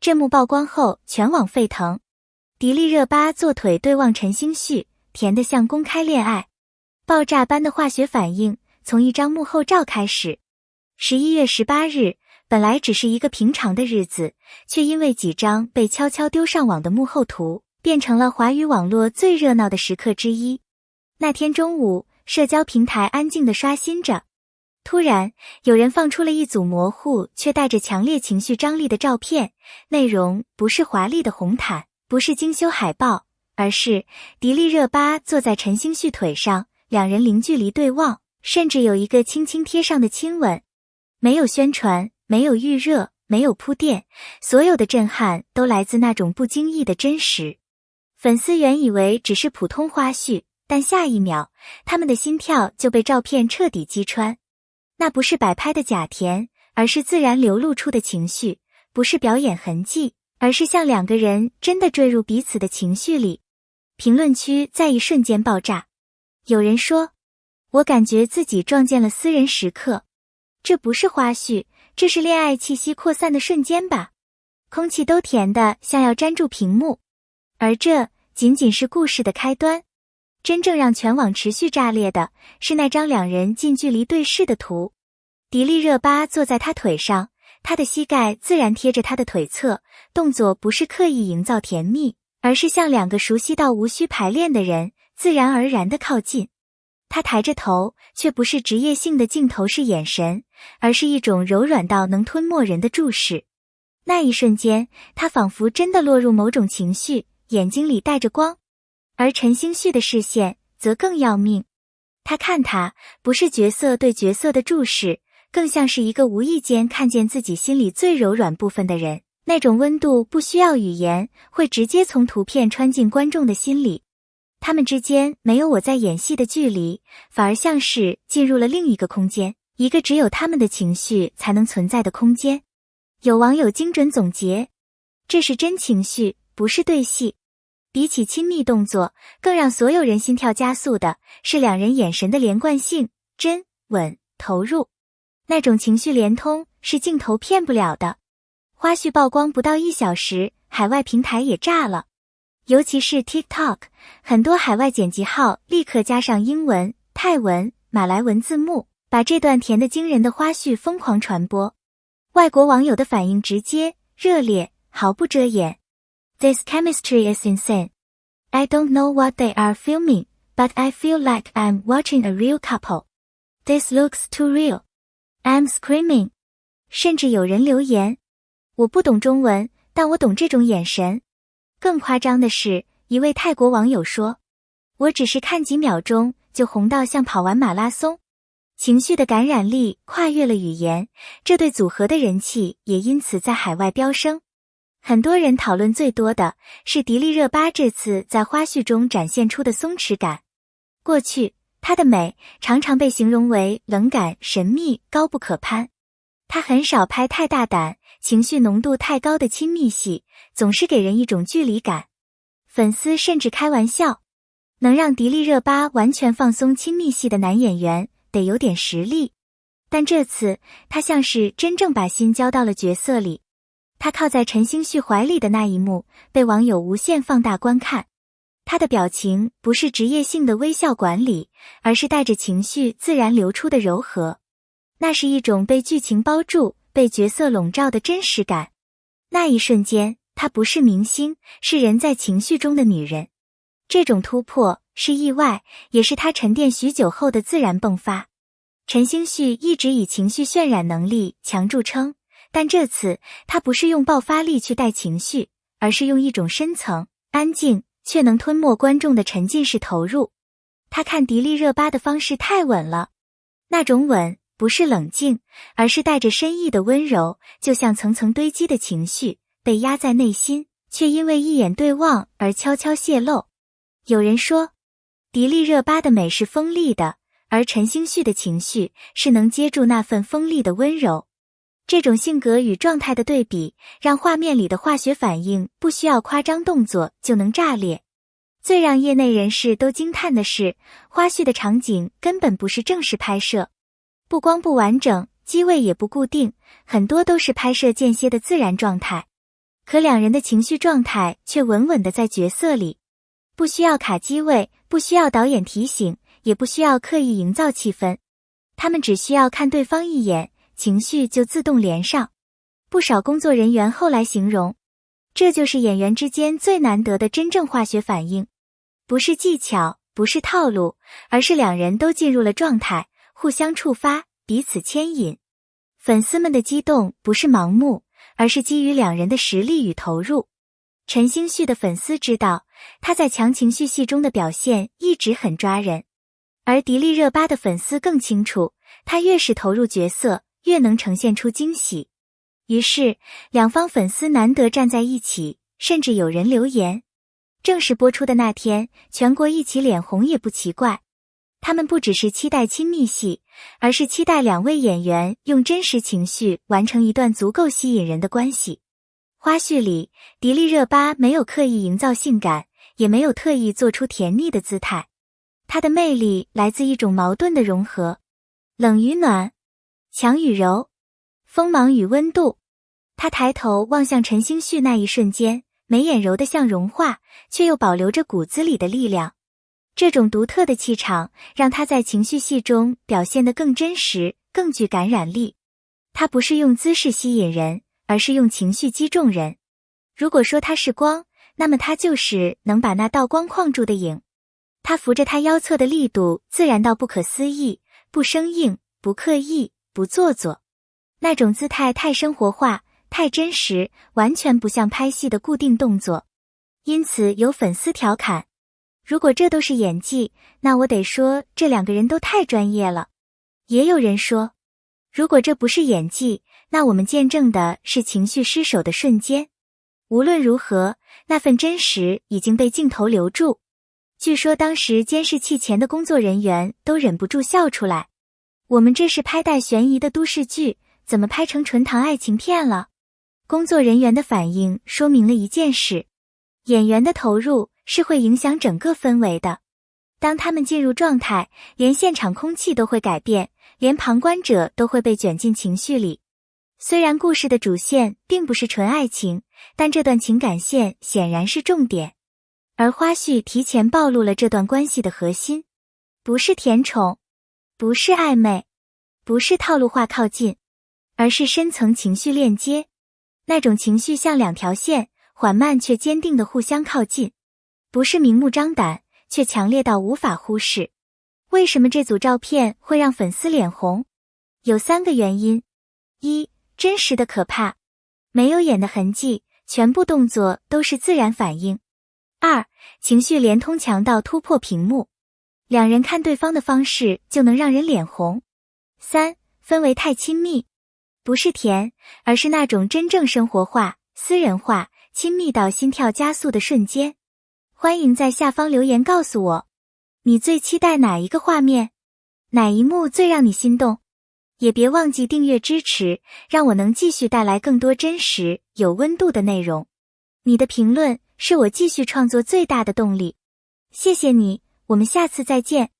这幕曝光后全网沸腾，迪丽热巴坐腿对望陈星旭，甜得像公开恋爱。爆炸般的化学反应从一张幕后照开始。11月18日，本来只是一个平常的日子，却因为几张被悄悄丢上网的幕后图，变成了华语网络最热闹的时刻之一。那天中午，社交平台安静地刷新着。突然，有人放出了一组模糊却带着强烈情绪张力的照片，内容不是华丽的红毯，不是精修海报，而是迪丽热巴坐在陈星旭腿上，两人零距离对望，甚至有一个轻轻贴上的亲吻。没有宣传，没有预热，没有铺垫，所有的震撼都来自那种不经意的真实。粉丝原以为只是普通花絮，但下一秒，他们的心跳就被照片彻底击穿。那不是摆拍的假甜，而是自然流露出的情绪，不是表演痕迹，而是像两个人真的坠入彼此的情绪里。评论区在一瞬间爆炸。有人说，我感觉自己撞见了私人时刻。这不是花絮，这是恋爱气息扩散的瞬间吧？空气都甜的像要粘住屏幕。而这仅仅是故事的开端。真正让全网持续炸裂的是那张两人近距离对视的图。迪丽热巴坐在他腿上，他的膝盖自然贴着他的腿侧，动作不是刻意营造甜蜜，而是像两个熟悉到无需排练的人，自然而然地靠近。他抬着头，却不是职业性的镜头式眼神，而是一种柔软到能吞没人的注视。那一瞬间，他仿佛真的落入某种情绪，眼睛里带着光。而陈星旭的视线则更要命，他看他不是角色对角色的注视，更像是一个无意间看见自己心里最柔软部分的人，那种温度不需要语言，会直接从图片穿进观众的心里。他们之间没有我在演戏的距离，反而像是进入了另一个空间，一个只有他们的情绪才能存在的空间。有网友精准总结，这是真情绪，不是对戏。比起亲密动作，更让所有人心跳加速的是两人眼神的连贯性，真、稳、投入。那种情绪连通是镜头骗不了的。花絮曝光不到1小时，海外平台也炸了。尤其是 TikTok， 很多海外剪辑号立刻加上英文、泰文、马来文字幕，把这段甜得惊人的花絮疯狂传播。外国网友的反应直接、热烈，毫不遮掩。This chemistry is insane. I don't know what they are filming, but I feel like I'm watching a real couple. This looks too real. I'm screaming. 甚至有人留言，我不懂中文，但我懂这种眼神。更夸张的是，一位泰国网友说，我只是看几秒钟就红到像跑完马拉松。情绪的感染力跨越了语言，这对组合的人气也因此在海外飙升。很多人讨论最多的是迪丽热巴这次在花絮中展现出的松弛感。过去，她的美常常被形容为冷感、神秘、高不可攀。她很少拍太大胆、情绪浓度太高的亲密戏，总是给人一种距离感。粉丝甚至开玩笑，能让迪丽热巴完全放松亲密戏的男演员得有点实力。但这次，她像是真正把心交到了角色里。他靠在陈星旭怀里的那一幕，被网友无限放大观看。他的表情不是职业性的微笑管理，而是带着情绪自然流出的柔和。那是一种被剧情包住、被角色笼罩的真实感。那一瞬间，她不是明星，是人在情绪中的女人。这种突破是意外，也是她沉淀许久后的自然迸发。陈星旭一直以情绪渲染能力强著称。但这次，他不是用爆发力去带情绪，而是用一种深层、安静却能吞没观众的沉浸式投入。他看迪丽热巴的方式太稳了，那种稳不是冷静，而是带着深意的温柔，就像层层堆积的情绪被压在内心，却因为一眼对望而悄悄泄露。有人说，迪丽热巴的美是锋利的，而陈星旭的情绪是能接住那份锋利的温柔。这种性格与状态的对比，让画面里的化学反应不需要夸张动作就能炸裂。最让业内人士都惊叹的是，花絮的场景根本不是正式拍摄，不光不完整，机位也不固定，很多都是拍摄间歇的自然状态。可两人的情绪状态却稳稳地在角色里，不需要卡机位，不需要导演提醒，也不需要刻意营造气氛，他们只需要看对方一眼，情绪就自动连上。不少工作人员后来形容，这就是演员之间最难得的真正化学反应，不是技巧，不是套路，而是两人都进入了状态，互相触发，彼此牵引。粉丝们的激动不是盲目，而是基于两人的实力与投入。陈星旭的粉丝知道，他在强情绪戏中的表现一直很抓人，而迪丽热巴的粉丝更清楚，他越是投入角色，越能呈现出惊喜。于是，两方粉丝难得站在一起，甚至有人留言。正式播出的那天，全国一起脸红也不奇怪。他们不只是期待亲密戏，而是期待两位演员用真实情绪完成一段足够吸引人的关系。花絮里，迪丽热巴没有刻意营造性感，也没有特意做出甜腻的姿态。她的魅力来自一种矛盾的融合，冷与暖，强与柔，锋芒与温度。她抬头望向陈星旭那一瞬间，眉眼柔得像融化，却又保留着骨子里的力量。这种独特的气场让她在情绪戏中表现得更真实，更具感染力。她不是用姿势吸引人，而是用情绪击中人。如果说她是光，那么她就是能把那道光框住的影。她扶着她腰侧的力度自然到不可思议，不生硬，不刻意，不做作。那种姿态太生活化，太真实，完全不像拍戏的固定动作。因此有粉丝调侃，如果这都是演技，那我得说这两个人都太专业了。也有人说，如果这不是演技，那我们见证的是情绪失守的瞬间。无论如何，那份真实已经被镜头留住。据说当时监视器前的工作人员都忍不住笑出来。我们这是拍带悬疑的都市剧，怎么拍成纯糖爱情片了？工作人员的反应说明了一件事，演员的投入是会影响整个氛围的。当他们进入状态，连现场空气都会改变，连旁观者都会被卷进情绪里。虽然故事的主线并不是纯爱情，但这段情感线显然是重点。而花絮提前暴露了这段关系的核心，不是甜宠，不是暧昧，不是套路化靠近，而是深层情绪链接。那种情绪像两条线，缓慢却坚定地互相靠近，不是明目张胆，却强烈到无法忽视。为什么这组照片会让粉丝脸红？有3个原因。1. 真实的可怕，没有演的痕迹，全部动作都是自然反应。2. 情绪连通强到突破屏幕，两人看对方的方式就能让人脸红。3. 氛围太亲密，不是甜，而是那种真正生活化、私人化、亲密到心跳加速的瞬间。欢迎在下方留言告诉我，你最期待哪一个画面？哪一幕最让你心动？也别忘记订阅支持，让我能继续带来更多真实、有温度的内容。你的评论是我继续创作最大的动力。谢谢你，我们下次再见。